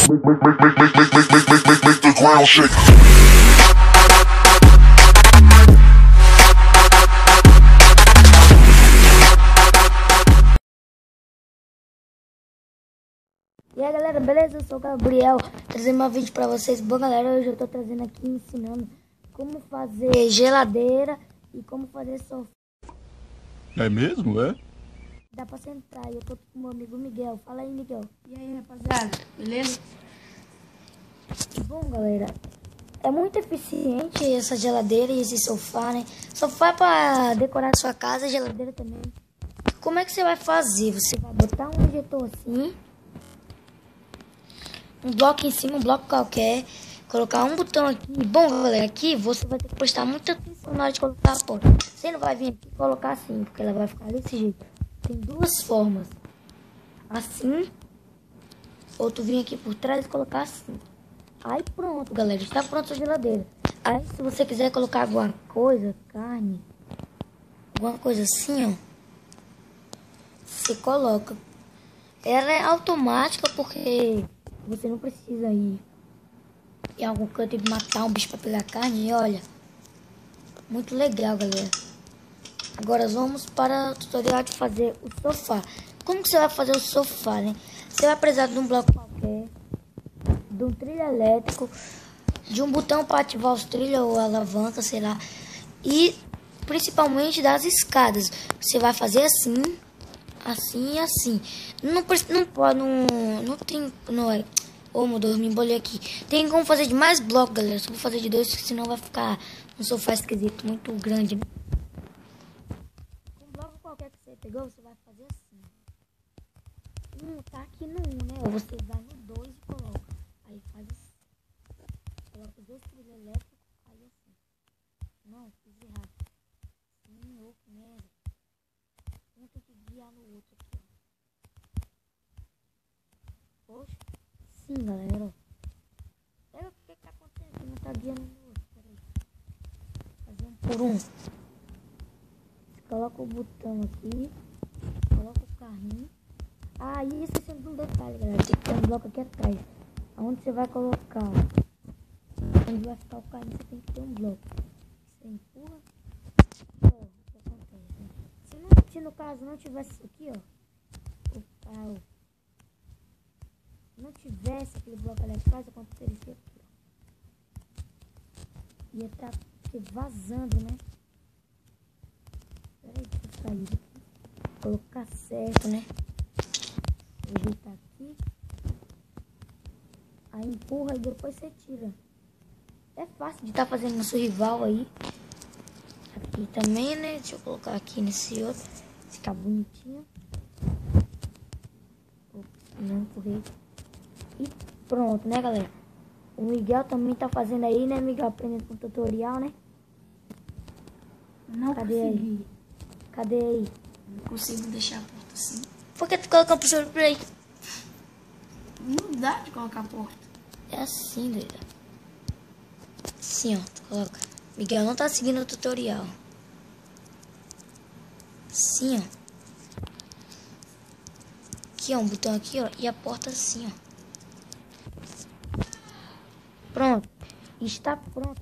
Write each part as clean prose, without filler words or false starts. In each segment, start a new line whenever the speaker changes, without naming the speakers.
Make the ground shake.
E aí galera, beleza? Eu sou o Gabriel, trazendo um vídeo pra vocês. Bom galera, hoje eu tô trazendo aqui, ensinando como fazer geladeira e como fazer sofá.
É mesmo, é?
Dá pra sentar, e eu tô com o meu amigo Miguel. Fala aí, Miguel.
E aí, rapaziada, beleza?
E bom galera, é muito eficiente essa geladeira e esse sofá, né? Sofá é pra decorar a sua casa, geladeira também. Como é que você vai fazer? Você vai botar um injetor assim, um bloco em cima, um bloco qualquer, colocar um botão aqui. Bom galera, aqui você vai ter que prestar muita atenção na hora de colocar a porta. Você não vai vir aqui e colocar assim, porque ela vai ficar desse jeito. Tem duas formas, assim, ou tu vir aqui por trás e colocar assim. Aí pronto galera, está pronta a geladeira. Aí se você quiser colocar alguma coisa, carne, alguma coisa assim, ó, você coloca. Ela é automática porque você não precisa ir em algum canto e matar um bicho para pegar carne. E olha, muito legal galera. Agora vamos para o tutorial de fazer o sofá. Como que você vai fazer o sofá, né? Você vai precisar de um bloco qualquer, de um trilho elétrico, de um botão para ativar os trilhos ou alavanca, sei lá. E principalmente das escadas. Você vai fazer assim, assim e assim. Não pode, não tem, não é. Ô, meu Deus, me embolei aqui. Tem como fazer de mais blocos, galera. Só vou fazer de dois, senão vai ficar um sofá esquisito, muito grande, né? Um bloco qualquer que você pegou, você vai fazer assim. Tá aqui no 1, né? Ou você vai no 2 e coloca. Aí faz assim. Coloca os dois trilhos elétricos, aí assim. Não, fiz errado. Sim, ô, que merda. Um tem que guiar no outro aqui, ó. Poxa. Sim, galera. Pega o que tá acontecendo aqui, não tá guiando no outro. Peraí. Fazer um por um. Você coloca o botão aqui. Coloca o carrinho. Ah, e esquecendo de um detalhe, galera. Tem que ter um bloco aqui atrás. Aonde você vai colocar? Onde vai ficar o carrinho, você tem que ter um bloco. Você empurra. Ó, o que acontece, né? Se no caso não tivesse isso aqui, ó. O carro não tivesse aquele bloco ali atrás, aconteceria isso aqui, ó. Ia estar vazando, né? Peraí, deixa eu sair daqui. Colocar certo, né? Ajeitar aqui. Aí empurra e depois você tira. É fácil de estar fazendo no seu rival aí. Aqui também, né? Deixa eu colocar aqui nesse outro. Ficar bonitinho. Não empurrei. E pronto, né, galera? O Miguel também tá fazendo aí, né, Miguel? Aprendendo com o tutorial, né?
Não
Cadê
consegui.
aí? Cadê aí?
Não consigo deixar a porta assim.
Por que tu colocou pro por aí?
Não dá de colocar a porta.
É assim, doida. Assim, ó. Tu coloca. Miguel não tá seguindo o tutorial. Assim, ó. Aqui, ó. Um botão aqui, ó. E a porta assim, ó. Pronto. Está pronto.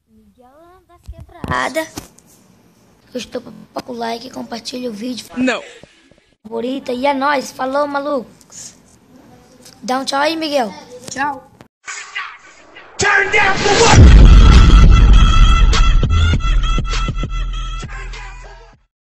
Miguel das quebradas. Eu estou para o like, compartilha o vídeo.
Não.
Favorita. E é nóis. Falou, malucos. Dá um tchau aí, Miguel.
Tchau.